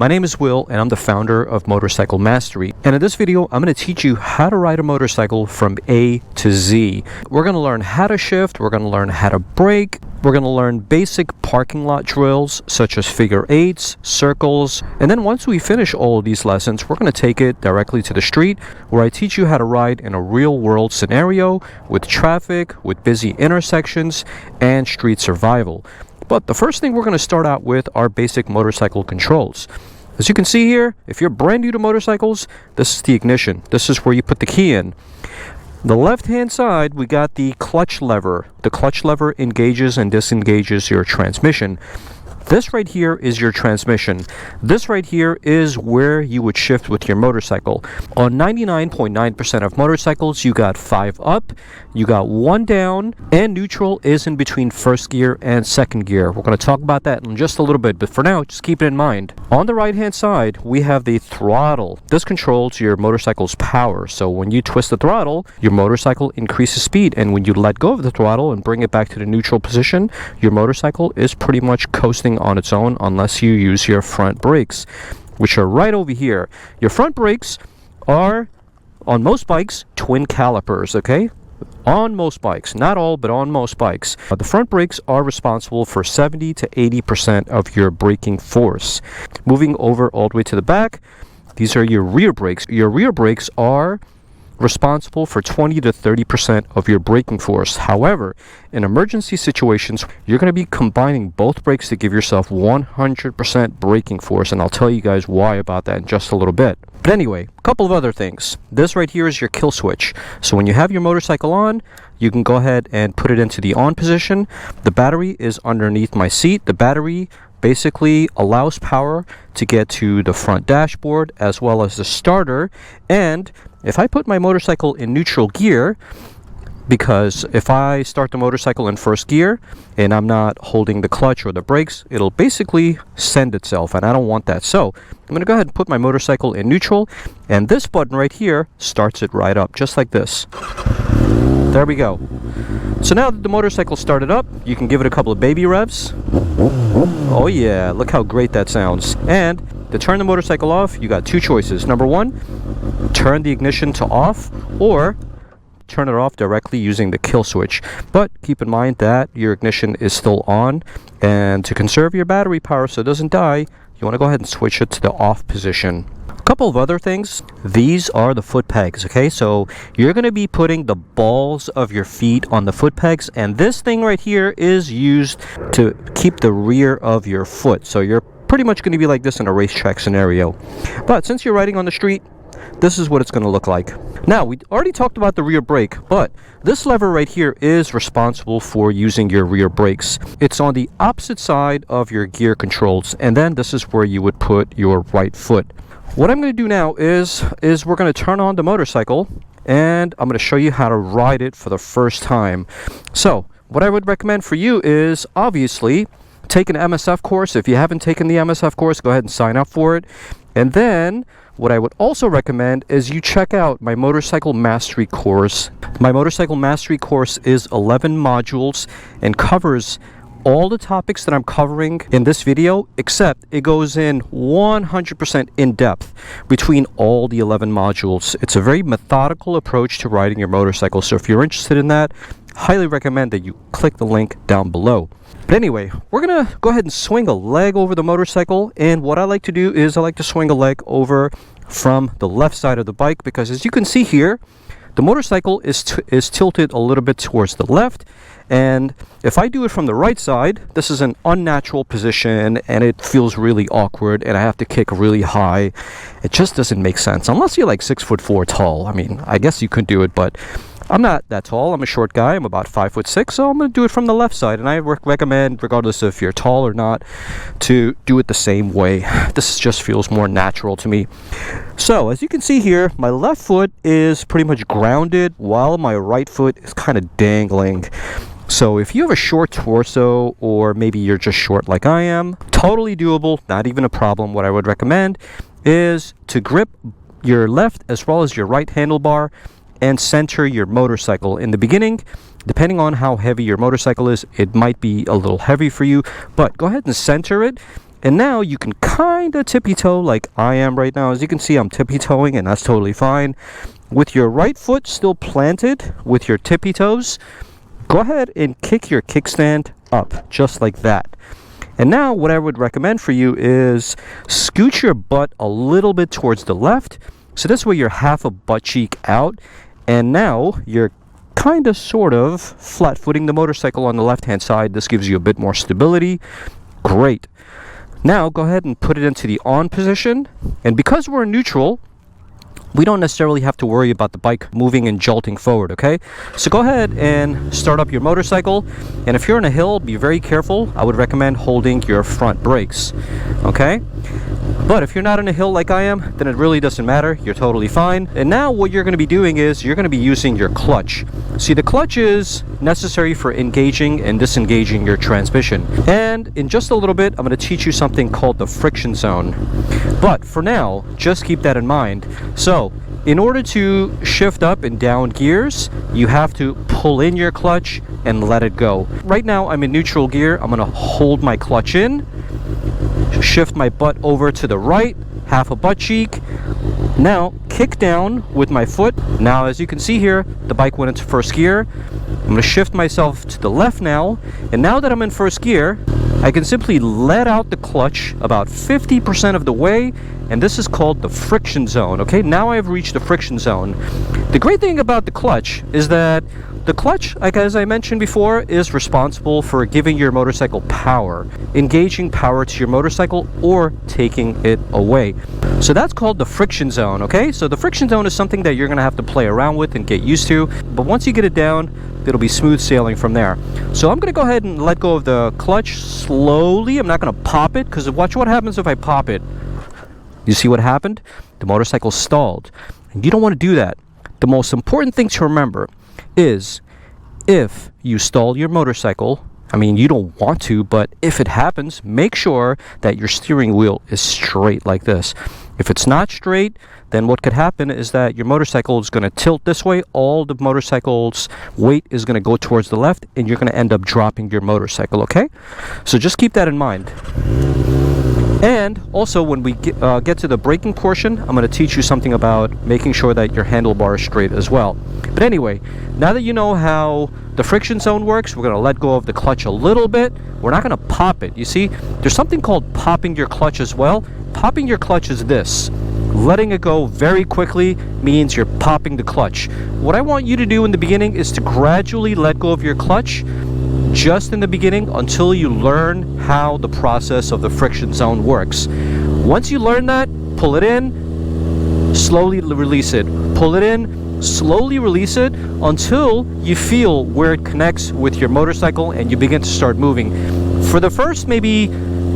My name is Will and I'm the founder of Motorcycle Mastery. And in this video, I'm going to teach you how to ride a motorcycle from A to Z. We're going to learn how to shift, we're going to learn how to brake, we're going to learn basic parking lot drills such as figure eights, circles, and then once we finish all of these lessons, we're going to take it directly to the street where I teach you how to ride in a real world scenario with traffic, with busy intersections, and street survival. But the first thing we're going to start out with are basic motorcycle controls. As you can see here, if you're brand new to motorcycles, this is the ignition. This is where you put the key in. The left-hand side, we got the clutch lever. The clutch lever engages and disengages your transmission. This right here is your transmission. This right here is where you would shift with your motorcycle. On 99.9% of motorcycles, you got 5 up, you got 1 down, and neutral is in between first gear and second gear. We're going to talk about that in just a little bit, but for now, just keep it in mind. On the right-hand side, we have the throttle. This controls your motorcycle's power. So when you twist the throttle, your motorcycle increases speed, and when you let go of the throttle and bring it back to the neutral position, your motorcycle is pretty much coasting on its own unless you use your front brakes, which are right over here. Your front brakes are, on most bikes, twin calipers, okay? On most bikes, not all, but on most bikes. The front brakes are responsible for 70 to 80% of your braking force. Moving over all the way to the back, these are your rear brakes. Your rear brakes are responsible for 20 to 30% of your braking force. However, in emergency situations, you're going to be combining both brakes to give yourself 100% braking force, and I'll tell you guys why about that in just a little bit. But anyway, a couple of other things. This right here is your kill switch. So when you have your motorcycle on, you can go ahead and put it into the on position. The battery is underneath my seat. The battery basically allows power to get to the front dashboard as well as the starter. And if I put my motorcycle in neutral gear, because if I start the motorcycle in first gear and I'm not holding the clutch or the brakes, it'll basically send itself, and I don't want that. So I'm going to go ahead and put my motorcycle in neutral, and this button right here starts it right up, just like this. There we go. So now that the motorcycle started up, you can give it a couple of baby revs. Oh yeah, look how great that sounds. And to turn the motorcycle off, you got 2 choices. Number 1, turn the ignition to off, or turn it off directly using the kill switch. But keep in mind that your ignition is still on, and to conserve your battery power so it doesn't die, you want to go ahead and switch it to the off position. A couple of other things. These are the foot pegs, okay? So you're going to be putting the balls of your feet on the foot pegs, and this thing right here is used to keep the rear of your foot. So you're pretty much going to be like this in a racetrack scenario. But since you're riding on the street, this is what it's going to look like. Now, we already talked about the rear brake, but this lever right here is responsible for using your rear brakes. It's on the opposite side of your gear controls, and then this is where you would put your right foot. What I'm going to do now is we're going to turn on the motorcycle, and I'm going to show you how to ride it for the first time. So what I would recommend for you is obviously take an MSF course. If you haven't taken the MSF course, go ahead and sign up for it. And then what I would also recommend is you check out my Motorcycle Mastery course. My Motorcycle Mastery course is 11 modules and covers all the topics that I'm covering in this video, except it goes in 100% in depth between all the 11 modules. It's a very methodical approach to riding your motorcycle. So if you're interested in that, highly recommend that you click the link down below. But anyway, we're going to go ahead and swing a leg over the motorcycle. And what I like to do is I like to swing a leg over from the left side of the bike, because as you can see here, the motorcycle is tilted a little bit towards the left. And if I do it from the right side, this is an unnatural position and it feels really awkward and I have to kick really high. It just doesn't make sense unless you're like 6'4" tall. I mean, I guess you could do it, but I'm not that tall. I'm a short guy. I'm about 5'6", so I'm going to do it from the left side. And I recommend, regardless if you're tall or not, to do it the same way. This just feels more natural to me. So as you can see here, my left foot is pretty much grounded while my right foot is kind of dangling. So if you have a short torso, or maybe you're just short like I am, totally doable, not even a problem. What I would recommend is to grip your left as well as your right handlebar and center your motorcycle. In the beginning, depending on how heavy your motorcycle is, it might be a little heavy for you, but go ahead and center it And now you can kind of tippy-toe like I am right now. As you can see, I'm tippy-toeing, and that's totally fine. With your right foot still planted with your tippy toes, go ahead and kick your kickstand up just like that. And now what I would recommend for you is scoot your butt a little bit towards the left. So this way you're half a butt cheek out. And now you're kind of sort of flat footing the motorcycle on the left hand side. This gives you a bit more stability. Great. Now go ahead and put it into the on position. And because we're in neutral, we don't necessarily have to worry about the bike moving and jolting forward, okay? So go ahead and start up your motorcycle. And if you're on a hill, be very careful. I would recommend holding your front brakes, okay? But if you're not on a hill like I am, then it really doesn't matter. You're totally fine. And now what you're going to be doing is you're going to be using your clutch. See, the clutch is necessary for engaging and disengaging your transmission. And in just a little bit, I'm going to teach you something called the friction zone. But for now, just keep that in mind. So, in order to shift up and down gears, you have to pull in your clutch and let it go. Right now, I'm in neutral gear. I'm going to hold my clutch in, shift my butt over to the right, half a butt cheek. Now, kick down with my foot. Now, as you can see here, the bike went into first gear. I'm going to shift myself to the left now. And now that I'm in first gear, I can simply let out the clutch about 50% of the way, and this is called the friction zone, okay? Now I've reached the friction zone. The great thing about the clutch is that the clutch, like as I mentioned before, is responsible for giving your motorcycle power, engaging power to your motorcycle or taking it away. So that's called the friction zone, okay? So the friction zone is something that you're gonna have to play around with and get used to, but once you get it down, it'll be smooth sailing from there. So I'm gonna go ahead and let go of the clutch slowly. I'm not gonna pop it, because watch what happens if I pop it. You see what happened? The motorcycle stalled. And you don't want to do that. The most important thing to remember is if you stall your motorcycle, I mean, you don't want to, but if it happens, make sure that your steering wheel is straight like this. If it's not straight, then what could happen is that your motorcycle is going to tilt this way. All the motorcycle's weight is going to go towards the left, and you're going to end up dropping your motorcycle, okay? So just keep that in mind. And also, when we get to the braking portion, I'm going to teach you something about making sure that your handlebar is straight as well. But anyway, now that you know how the friction zone works, we're going to let go of the clutch a little bit. We're not going to pop it. You see, there's something called popping your clutch as well. Popping your clutch is this. Letting it go very quickly means you're popping the clutch. What I want you to do in the beginning is to gradually let go of your clutch just in the beginning until you learn how the process of the friction zone works. Once you learn that, pull it in, slowly release it. Pull it in, slowly release it until you feel where it connects with your motorcycle and you begin to start moving. For the first maybe,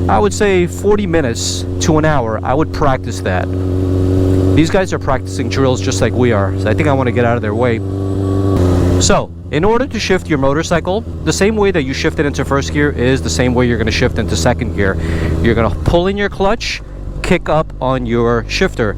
I would say 40 minutes to an hour, I would practice that. These guys are practicing drills just like we are, so I think I want to get out of their way. So, in order to shift your motorcycle, the same way that you shift it into first gear is the same way you're going to shift into second gear. You're going to pull in your clutch, kick up on your shifter,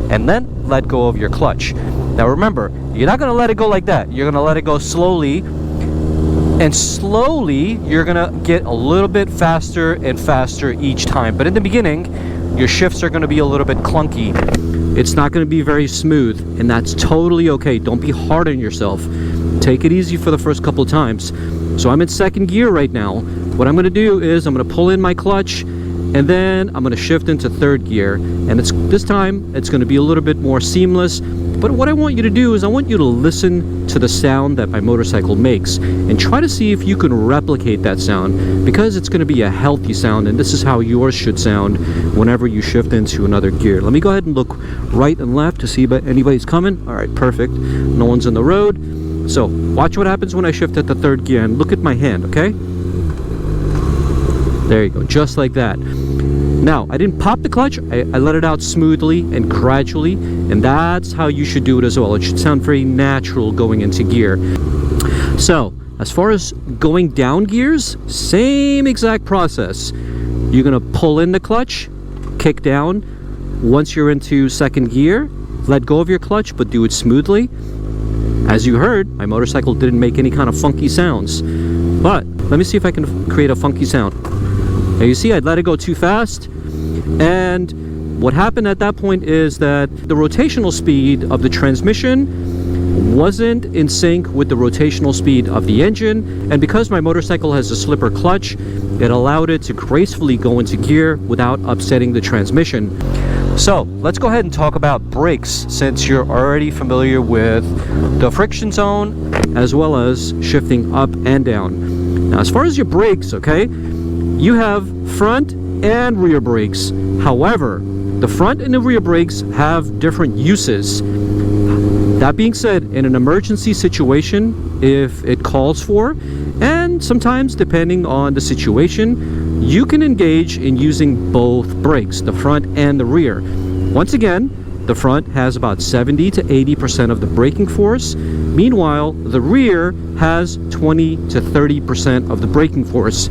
and then let go of your clutch. Now remember, you're not going to let it go like that. You're going to let it go slowly, and slowly you're going to get a little bit faster and faster each time. But in the beginning, your shifts are going to be a little bit clunky. It's not going to be very smooth, and that's totally okay. Don't be hard on yourself. Take it easy for the first couple of times. So I'm in second gear right now. What I'm going to do is I'm going to pull in my clutch, and then I'm going to shift into third gear. And this time it's going to be a little bit more seamless. But what I want you to do is I want you to listen to the sound that my motorcycle makes and try to see if you can replicate that sound, because it's going to be a healthy sound, and this is how yours should sound whenever you shift into another gear. Let me go ahead and look right and left to see if anybody's coming. All right, perfect. No one's in the road. So watch what happens when I shift at the third gear, and look at my hand, okay? There you go, just like that. Now, I didn't pop the clutch, I let it out smoothly and gradually, and that's how you should do it as well. It should sound very natural going into gear. So, as far as going down gears, same exact process. You're gonna pull in the clutch, kick down. Once you're into second gear, let go of your clutch, but do it smoothly. As you heard, my motorcycle didn't make any kind of funky sounds. But, let me see if I can create a funky sound. Now you see I let it go too fast, and what happened at that point is that the rotational speed of the transmission wasn't in sync with the rotational speed of the engine, and because my motorcycle has a slipper clutch, it allowed it to gracefully go into gear without upsetting the transmission. So let's go ahead and talk about brakes, since you're already familiar with the friction zone as well as shifting up and down. Now as far as your brakes, okay, you have front and rear brakes. However, the front and the rear brakes have different uses. That being said, in an emergency situation, if it calls for, and sometimes depending on the situation, you can engage in using both brakes, the front and the rear. Once again, the front has about 70 to 80% of the braking force. Meanwhile, the rear has 20 to 30% of the braking force.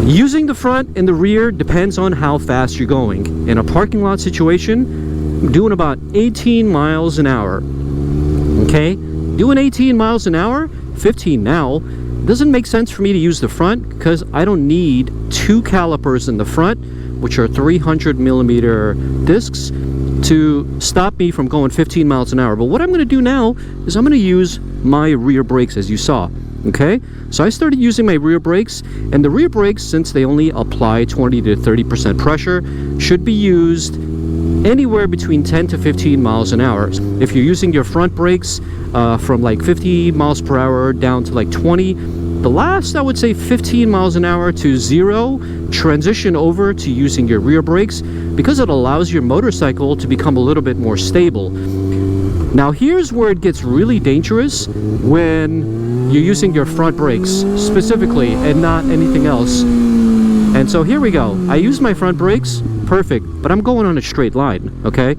Using the front and the rear depends on how fast you're going. In a parking lot situation, I'm doing about 18 miles an hour. Okay? Doing 18 miles an hour, 15 now, doesn't make sense for me to use the front because I don't need two calipers in the front, which are 300 millimeter discs, to stop me from going 15 miles an hour. But what I'm going to do now is I'm going to use my rear brakes, as you saw. Okay, so I started using my rear brakes, and the rear brakes, since they only apply 20 to 30% pressure, should be used anywhere between 10 to 15 miles an hour. If you're using your front brakes from like 50 miles per hour down to like 20, the last, I would say, 15 miles an hour to 0, transition over to using your rear brakes because it allows your motorcycle to become a little bit more stable. Now here's where it gets really dangerous when you're using your front brakes specifically and not anything else. And so here we go. I use my front brakes, perfect, but I'm going on a straight line, okay?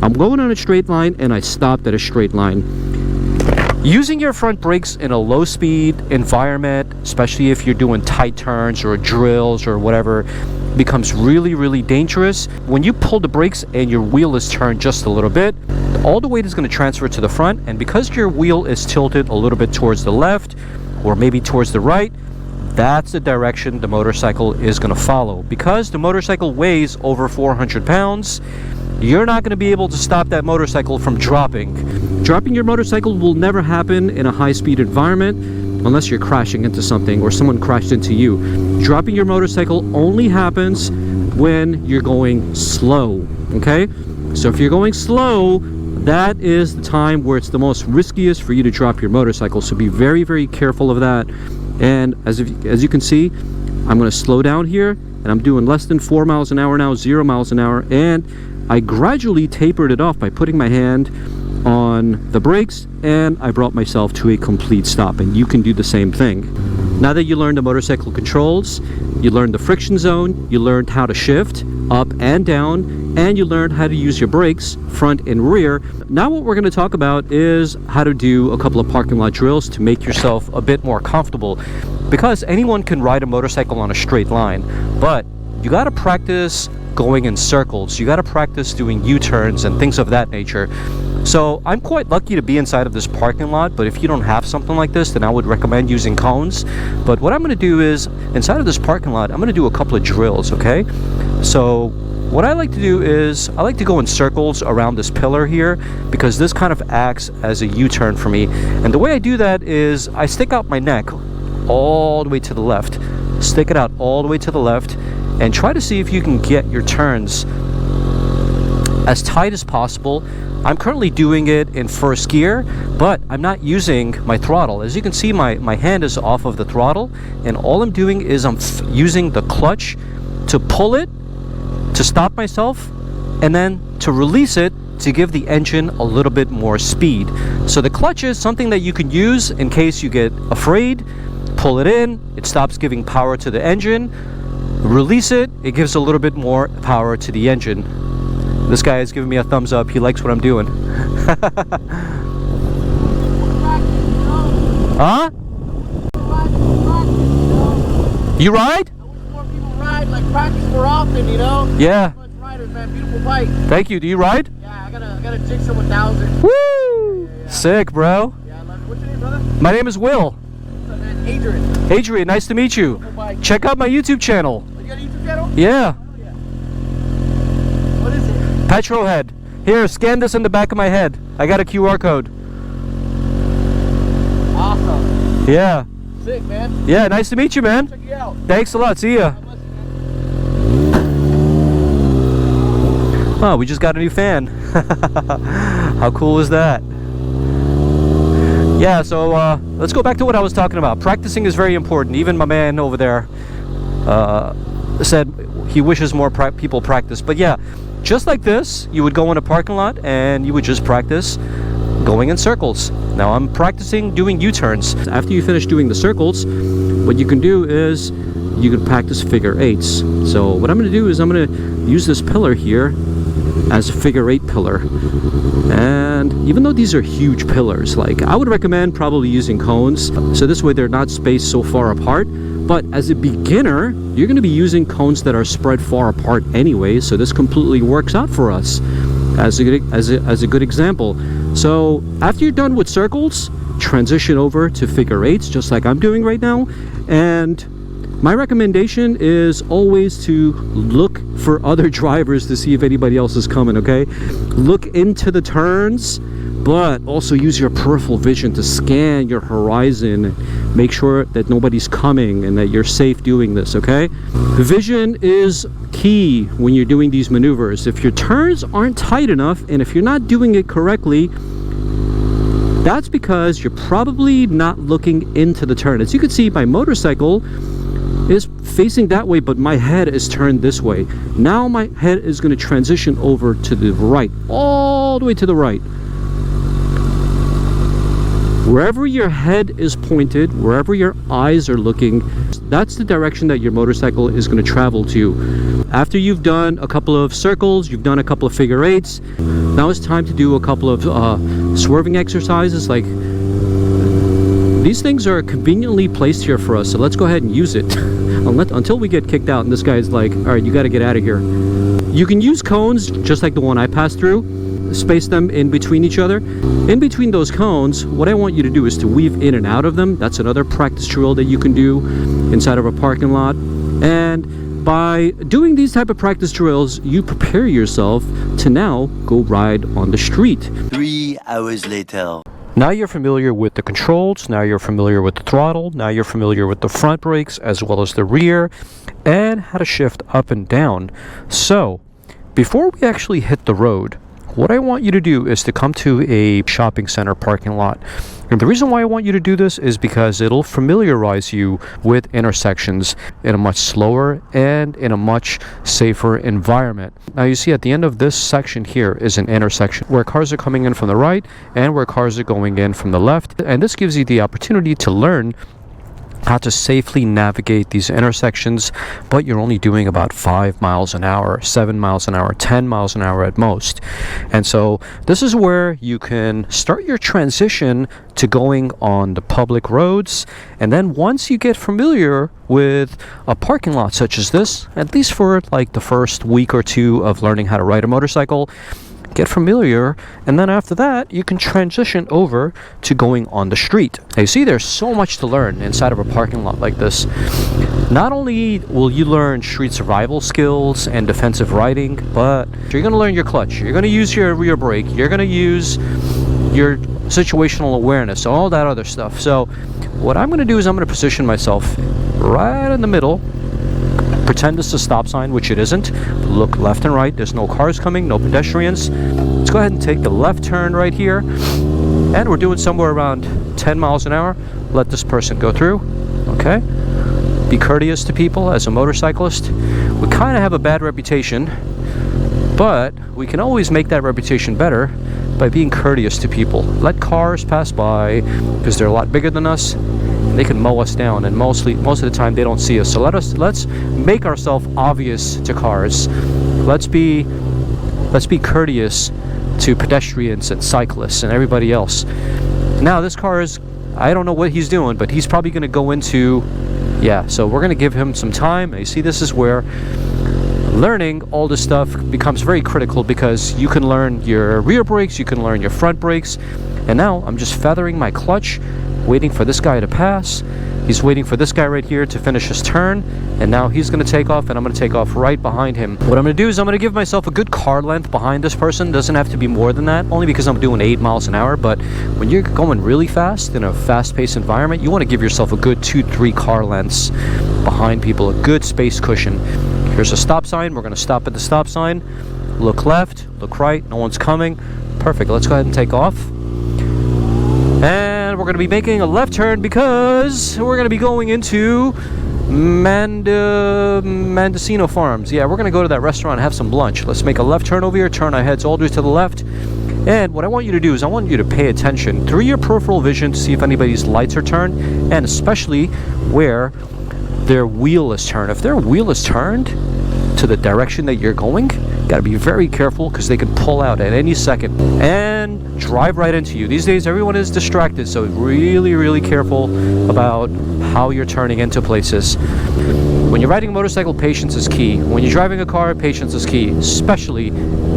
I'm going on a straight line and I stopped at a straight line. Using your front brakes in a low speed environment, especially if you're doing tight turns or drills or whatever, becomes really, really dangerous. When you pull the brakes and your wheel is turned just a little bit, all the weight is going to transfer to the front, and because your wheel is tilted a little bit towards the left or maybe towards the right, that's the direction the motorcycle is going to follow. Because the motorcycle weighs over 400 pounds, you're not going to be able to stop that motorcycle from dropping. Dropping your motorcycle will never happen in a high-speed environment unless you're crashing into something or someone crashed into you. Dropping your motorcycle only happens when you're going slow, okay? So if you're going slow, that is the time where it's the most riskiest for you to drop your motorcycle. So be very, very careful of that. And as you can see, I'm going to slow down here, and I'm doing less than 4 miles an hour now, 0 miles an hour, and I gradually tapered it off by putting my hand on the brakes, and I brought myself to a complete stop. And you can do the same thing. Now that you learned the motorcycle controls, you learned the friction zone, you learned how to shift up and down, and you learned how to use your brakes front and rear. Now what we're going to talk about is how to do a couple of parking lot drills to make yourself a bit more comfortable, because anyone can ride a motorcycle on a straight line, but you got to practice going in circles. You got to practice doing U-turns and things of that nature. So I'm quite lucky to be inside of this parking lot, but if you don't have something like this, then I would recommend using cones. But what I'm going to do is, inside of this parking lot, I'm going to do a couple of drills, okay? So what I like to do is, I like to go in circles around this pillar here, because this kind of acts as a U-turn for me. And the way I do that is, I stick out my neck all the way to the left. Stick it out all the way to the left, and try to see if you can get your turns as tight as possible. I'm currently doing it in first gear, but I'm not using my throttle. As you can see, my hand is off of the throttle, and all I'm doing is I'm using the clutch to pull it, to stop myself, and then to release it to give the engine a little bit more speed. So the clutch is something that you can use in case you get afraid. Pull it in, it stops giving power to the engine. Release it, it gives a little bit more power to the engine. This guy is giving me a thumbs up. He likes what I'm doing. Huh? You ride? I wish more people ride, like practice more often, you know? Yeah. Riders, man, beautiful bike. Thank you. Do you ride? Yeah, I got a Gixxer 1000. Woo! Yeah. Sick, bro. Yeah, I love it. What's your name, brother? My name is Will. Adrian. Adrian, nice to meet you. Beautiful bike. Check out my YouTube channel. You got a YouTube channel? Yeah, Oh, yeah. What is it? Petrolhead. Here, scan this in the back of my head. I got a QR code. Awesome. Yeah. Sick, man. Yeah, nice to meet you, man. Check you out. Thanks a lot. See ya. God bless you, man. Oh, we just got a new fan. How cool is that? Yeah, so let's go back to what I was talking about. Practicing is very important. Even my man over there said he wishes more people practice. But yeah, just like this, you would go in a parking lot and you would just practice going in circles. Now I'm practicing doing U-turns. After you finish doing the circles, what you can do is you can practice figure eights. So what I'm going to do is I'm going to use this pillar here as a figure eight pillar. And even though these are huge pillars, like I would recommend probably using cones, so this way they're not spaced so far apart. But as a beginner, you're going to be using cones that are spread far apart anyway, so this completely works out for us as a good example. So after you're done with circles, transition over to figure eights, just like I'm doing right now. And my recommendation is always to look for other drivers to see if anybody else is coming, okay? Look into the turns, but also use your peripheral vision to scan your horizon. Make sure that nobody's coming and that you're safe doing this, okay? Vision is key when you're doing these maneuvers. If your turns aren't tight enough and if you're not doing it correctly, that's because you're probably not looking into the turn. As you can see, my motorcycle is facing that way, but my head is turned this way. Now my head is going to transition over to the right, all the way to the right. Wherever your head is pointed, wherever your eyes are looking, that's the direction that your motorcycle is going to travel to. After you've done a couple of circles, you've done a couple of figure eights, now it's time to do a couple of swerving exercises. Like these things are conveniently placed here for us, so let's go ahead and use it until we get kicked out and this guy's like, all right, you got to get out of here. You can use cones just like the one I passed through, space them in between each other. In between those cones, what I want you to do is to weave in and out of them. That's another practice drill that you can do inside of a parking lot. And by doing these type of practice drills, you prepare yourself to now go ride on the street. 3 hours later. Now you're familiar with the controls, now you're familiar with the throttle, now you're familiar with the front brakes as well as the rear, and how to shift up and down. So, before we actually hit the road, what I want you to do is to come to a shopping center parking lot. And the reason why I want you to do this is because it'll familiarize you with intersections in a much slower and in a much safer environment. Now you see at the end of this section here is an intersection where cars are coming in from the right and where cars are going in from the left. And this gives you the opportunity to learn how to safely navigate these intersections, but you're only doing about 5 miles an hour, 7 miles an hour, 10 miles an hour at most. And so this is where you can start your transition to going on the public roads. And then once you get familiar with a parking lot such as this, at least for like the first week or two of learning how to ride a motorcycle, get familiar, and then after that you can transition over to going on the street. Now you see, there's so much to learn inside of a parking lot like this. Not only will you learn street survival skills and defensive riding, but you're going to learn your clutch, you're going to use your rear brake, you're going to use your situational awareness, all that other stuff. So what I'm going to do is I'm going to position myself right in the middle, pretend it's a stop sign, which it isn't. Look left and right, there's no cars coming, no pedestrians. Let's go ahead and take the left turn right here, and we're doing somewhere around 10 miles an hour. Let this person go through. Okay, be courteous to people. As a motorcyclist, we kind of have a bad reputation, but we can always make that reputation better by being courteous to people. Let cars pass by because they're a lot bigger than us. They can mow us down, and most of the time they don't see us. So let's make ourselves obvious to cars. Let's be courteous to pedestrians and cyclists and everybody else. Now this car is, I don't know what he's doing, but he's probably going to go into, yeah, so we're going to give him some time. And you see, this is where learning all this stuff becomes very critical, because you can learn your rear brakes, you can learn your front brakes. And now I'm just feathering my clutch waiting for this guy to pass. He's waiting for this guy right here to finish his turn, and now he's going to take off, and I'm going to take off right behind him. What I'm going to do is I'm going to give myself a good car length behind this person. Doesn't have to be more than that, only because I'm doing 8 miles an hour. But when you're going really fast in a fast-paced environment, you want to give yourself a good 2-3 car lengths behind people, a good space cushion. Here's a stop sign. We're going to stop at the stop sign. Look left, look right, no one's coming. Perfect. Let's go ahead and take off. And we're going to be making a left turn because we're going to be going into Mendocino Farms. Yeah, we're going to go to that restaurant and have some lunch. Let's make a left turn over here, turn our heads all the way to the left. And what I want you to do is I want you to pay attention through your peripheral vision to see if anybody's lights are turned, and especially where their wheel is turned. If their wheel is turned to the direction that you're going, got to be very careful because they can pull out at any second and drive right into you. These days everyone is distracted, so really careful about how you're turning into places. When you're riding a motorcycle, patience is key. When you're driving a car, patience is key, especially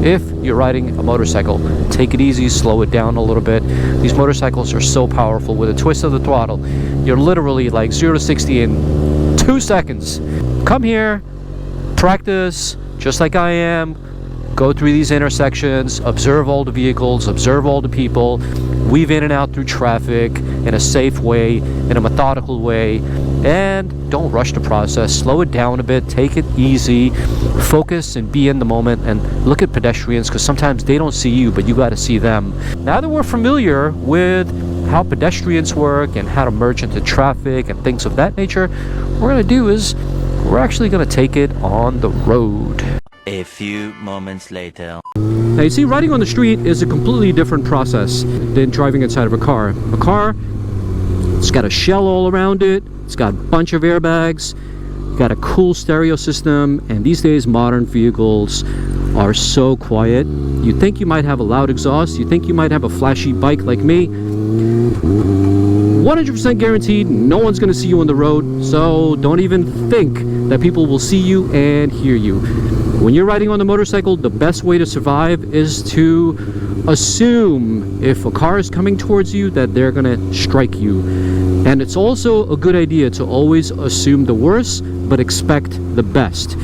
if you're riding a motorcycle. Take it easy, slow it down a little bit. These motorcycles are so powerful. With a twist of the throttle, you're literally like 0 to 60 in 2 seconds. Come here, practice just like I am. Go through these intersections, observe all the vehicles, observe all the people, weave in and out through traffic in a safe way, in a methodical way, and don't rush the process. Slow it down a bit, take it easy, focus and be in the moment, and look at pedestrians because sometimes they don't see you, but you got to see them. Now that we're familiar with how pedestrians work and how to merge into traffic and things of that nature, what we're going to do is we're actually going to take it on the road. A few moments later. Now you see, riding on the street is a completely different process than driving inside of a car. A car, it's got a shell all around it, it's got a bunch of airbags, got a cool stereo system, and these days modern vehicles are so quiet. You think you might have a loud exhaust, you think you might have a flashy bike like me. 100% guaranteed no one's going to see you on the road, so don't even think that people will see you and hear you. When you're riding on the motorcycle, the best way to survive is to assume if a car is coming towards you that they're going to strike you. And it's also a good idea to always assume the worst but expect the best.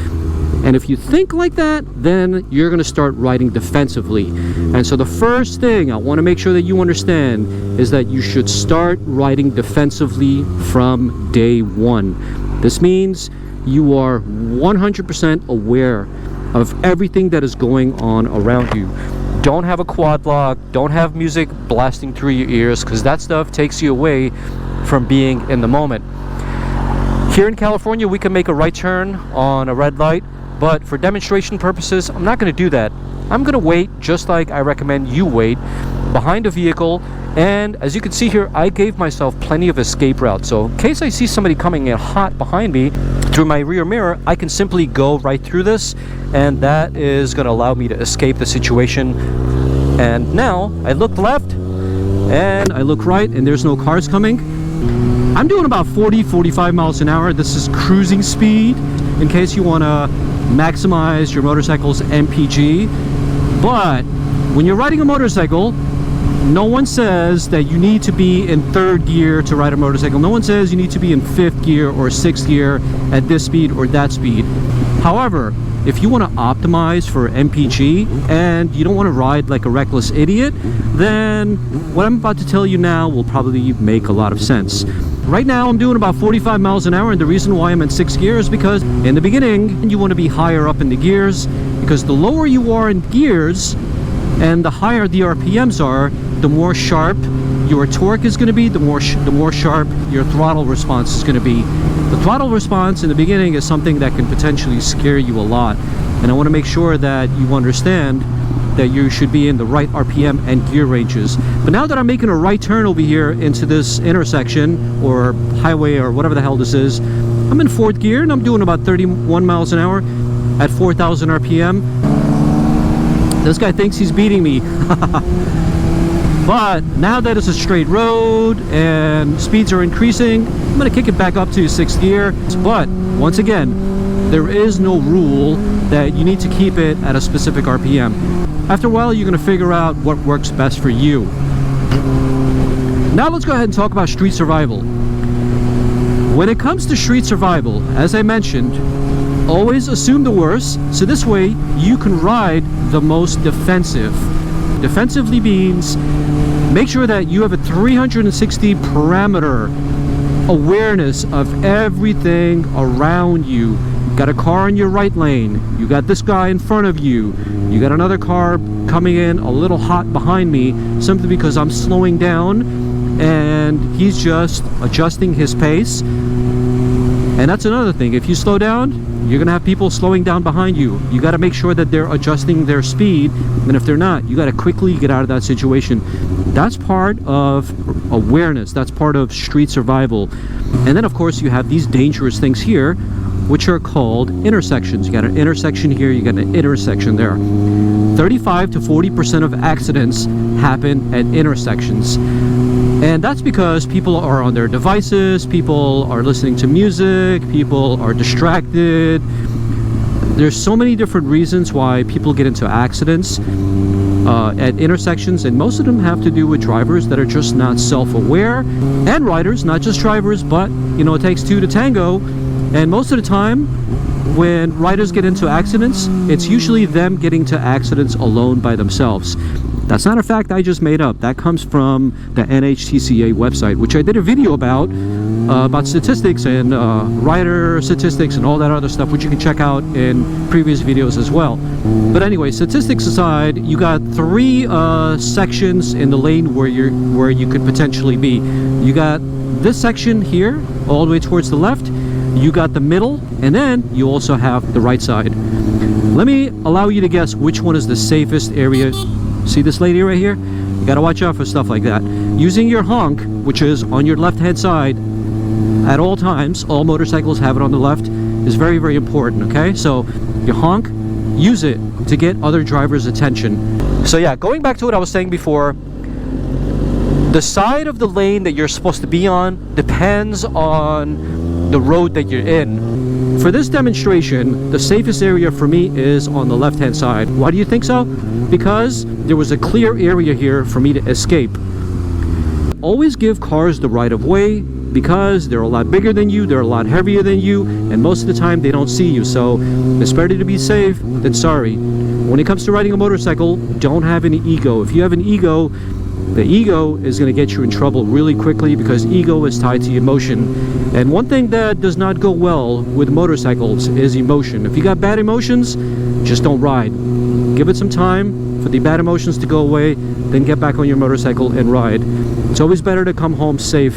And if you think like that, then you're going to start riding defensively. And so the first thing I want to make sure that you understand is that you should start riding defensively from day one. This means you are 100% aware of everything that is going on around you. Don't have a quad lock, don't have music blasting through your ears, because that stuff takes you away from being in the moment. Here in California, we can make a right turn on a red light, but for demonstration purposes, I'm not going to do that. I'm going to wait just like I recommend you wait behind a vehicle. And as you can see here, I gave myself plenty of escape routes. So in case I see somebody coming in hot behind me through my rear mirror, I can simply go right through this, and that is going to allow me to escape the situation. And now I look left and I look right, and there's no cars coming. I'm doing about 40-45 miles an hour. This is cruising speed in case you want to maximize your motorcycle's MPG. But when you're riding a motorcycle, no one says that you need to be in 3rd gear to ride a motorcycle. No one says you need to be in 5th gear or 6th gear at this speed or that speed. However, if you want to optimize for MPG and you don't want to ride like a reckless idiot, then what I'm about to tell you now will probably make a lot of sense. Right now I'm doing about 45 miles an hour, and the reason why I'm in 6th gear is because in the beginning you want to be higher up in the gears, because the lower you are in gears and the higher the RPMs are, the more sharp your torque is going to be, the more sharp your throttle response is going to be. The throttle response in the beginning is something that can potentially scare you a lot, and I want to make sure that you understand that you should be in the right RPM and gear ranges. But now that I'm making a right turn over here into this intersection or highway or whatever the hell this is, I'm in 4th gear and I'm doing about 31 miles an hour at 4,000 RPM. This guy thinks he's beating me. But now that it's a straight road and speeds are increasing, I'm going to kick it back up to 6th gear. But once again, there is no rule that you need to keep it at a specific RPM. After a while, you're going to figure out what works best for you. Now let's go ahead and talk about street survival. When it comes to street survival, as I mentioned, always assume the worst, so this way you can ride the most defensive. Defensively means make sure that you have a 360 parameter awareness of everything around you. You got a car in your right lane, you got this guy in front of you, you got another car coming in a little hot behind me, simply because I'm slowing down and he's just adjusting his pace. And that's another thing, if you slow down, you're gonna have people slowing down behind you. You got to make sure that they're adjusting their speed, and if they're not, you got to quickly get out of that situation. That's part of awareness, that's part of street survival. And then of course you have these dangerous things here, which are called intersections. You got an intersection here, you got an intersection there. 35 to 40% of accidents happen at intersections. And that's because people are on their devices, people are listening to music, people are distracted. There's so many different reasons why people get into accidents at intersections, and most of them have to do with drivers that are just not self-aware, and riders, not just drivers, but you know, it takes two to tango. And most of the time when riders get into accidents, it's usually them getting to accidents alone by themselves. That's not a fact I just made up. That comes from the NHTSA website, which I did a video about statistics and rider statistics and all that other stuff, which you can check out in previous videos as well. But anyway, statistics aside, you got three sections in the lane where you could potentially be. You got this section here, all the way towards the left. You got the middle, and then you also have the right side. Let me allow you to guess which one is the safest area. See this lady right here? You gotta watch out for stuff like that. Using your honk, which is on your left hand side at all times, all motorcycles have it on the left, is very, very important, okay? So your honk, use it to get other drivers' attention. So yeah, going back to what I was saying before, the side of the lane that you're supposed to be on depends on the road that you're in. For this demonstration, the safest area for me is on the left hand side. Why do you think so? Because there was a clear area here for me to escape. Always give cars the right of way, because they're a lot bigger than you, they're a lot heavier than you, and most of the time they don't see you. So it's better to be safe than sorry. When it comes to riding a motorcycle, don't have any ego. If you have an ego, the ego is going to get you in trouble really quickly, because ego is tied to emotion. And one thing that does not go well with motorcycles is emotion. If you got bad emotions, just don't ride. Give it some time for the bad emotions to go away, then get back on your motorcycle and ride. It's always better to come home safe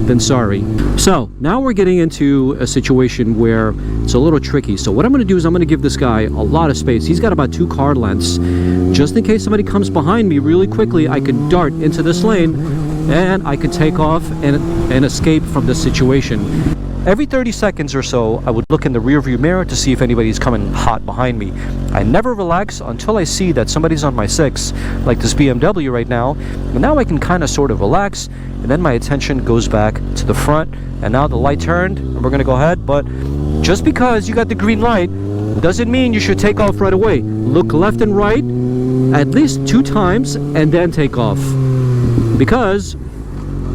than sorry. So now we're getting into a situation where it's a little tricky. So what I'm going to do is I'm going to give this guy a lot of space. He's got about 2 car lengths. Just in case somebody comes behind me really quickly, I can dart into this lane and I can take off and escape from this situation. Every 30 seconds or so, I would look in the rearview mirror to see if anybody's coming hot behind me. I never relax until I see that somebody's on my 6, like this BMW right now. And now I can kind of sort of relax, and then my attention goes back to the front. And now the light turned, and we're going to go ahead. But just because you got the green light doesn't mean you should take off right away. Look left and right at least 2 times and then take off. Because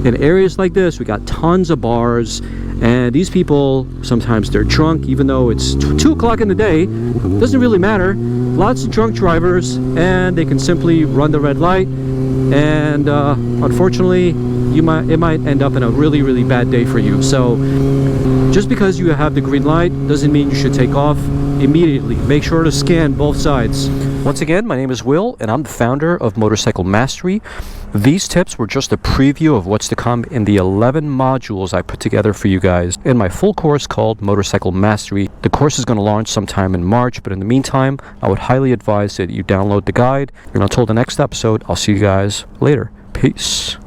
in areas like this, we got tons of bars. And these people, sometimes they're drunk, even though it's 2 o'clock in the day. Doesn't really matter. Lots of drunk drivers, and they can simply run the red light. And unfortunately, it might end up in a really, really bad day for you. So just because you have the green light doesn't mean you should take off immediately. Make sure to scan both sides. Once again, my name is Will, and I'm the founder of Motorcycle Mastery. These tips were just a preview of what's to come in the 11 modules I put together for you guys in my full course called Motorcycle Mastery. The course is going to launch sometime in March, but in the meantime, I would highly advise that you download the guide. And until the next episode, I'll see you guys later. Peace.